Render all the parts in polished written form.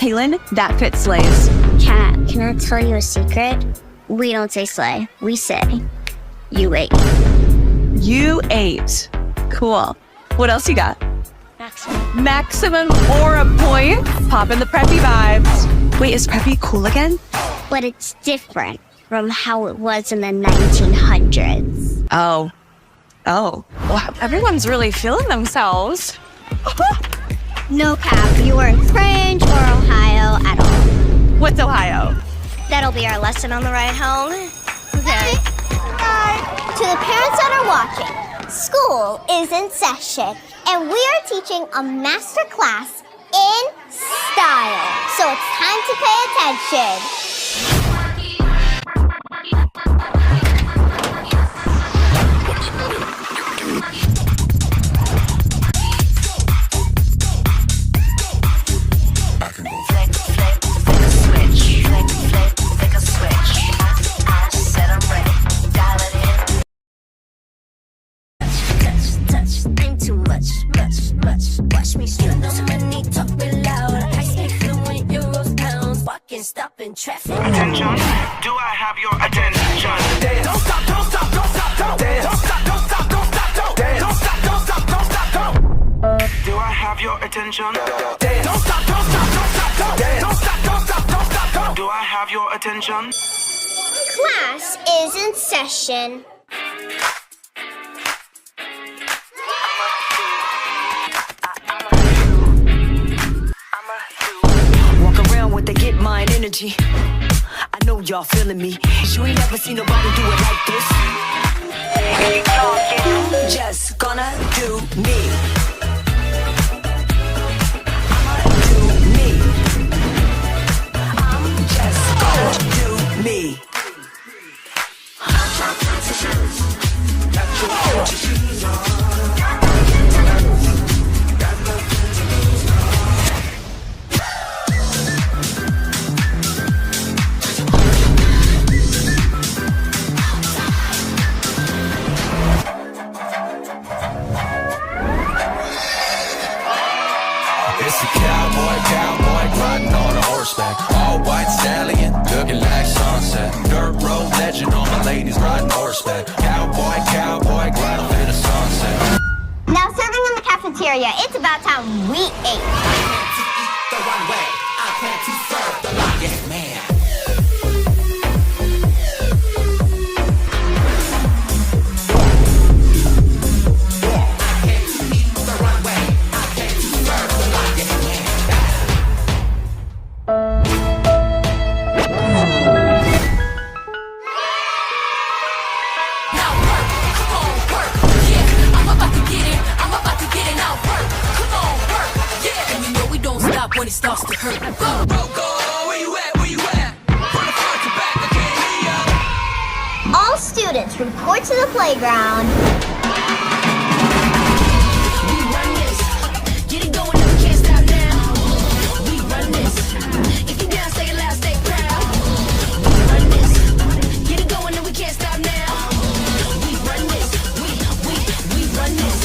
Kaylin, that fits Slay's. Kat, can I tell you a secret? We don't say slay. We say, you ate. You ate. Cool. What else you got? Maximum. Maximum aura points. Pop in the preppy vibes. Wait, is preppy cool again? But it's different from how it was in the 1900s. Oh. Wow, everyone's really feeling themselves. No, Cap, you weren't French or Ohio at all. What's Ohio? That'll be our lesson on the ride home. Okay. To the parents that are watching, school is in session, and we are teaching a master class in style. So it's time to pay attention. Attention, do I have your attention? Don't stop, don't stop, don't stop, don't stop, don't stop, don't stop, don't stop, don't stop, don't stop, don't. Do I have your attention? Don't stop, don't stop, don't stop, don't stop, don't stop, don't stop, don't. Do I have your attention? Class is in session. Walk around with the get mine energy. I know y'all feeling me. You ain't never seen nobody do it like this. I'm just gonna do me. I'ma do me. I'm just gonna do me. It's a cowboy riding on a horseback. All white stallion, looking like sunset. Dirt road legend, all my ladies riding horseback. Cowboy, glide off in the sunset. Now serving in the cafeteria, it's about time we ate. The one way, I plan to serve the longest man. When it starts to hurt. Go, where you at, where you at? From the front to back, I can't hear ya. All students report to the playground. We run this. Get it going and we can't stop now. We run this. If you down, say it loud, stay proud. We run this. Get it going and we can't stop now. We run this. We run this.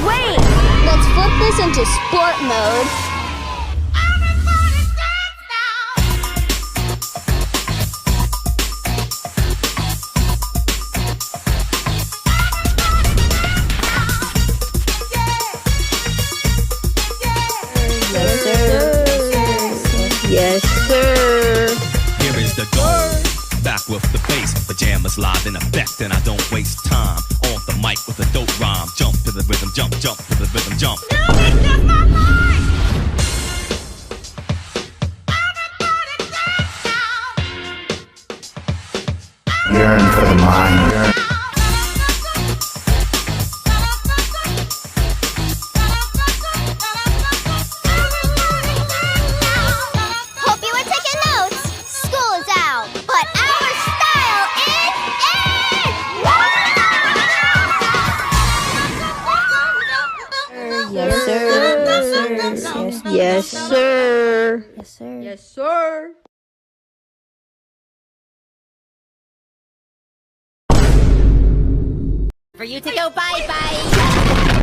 Wait, let's flip this into sport mode. Yes, sir. Here is the goal. Back with the bass, pajamas live in effect, and I don't waste time. On the mic with a dope rhyme. Jump to the rhythm, jump to the rhythm, jump. No, it's just my mind. Yearn for the mind. Hope you were taking notes. School is out, but our style is in. Yes, sir. Yes, sir. Yes, sir. Yes, sir. For you to go bye-bye.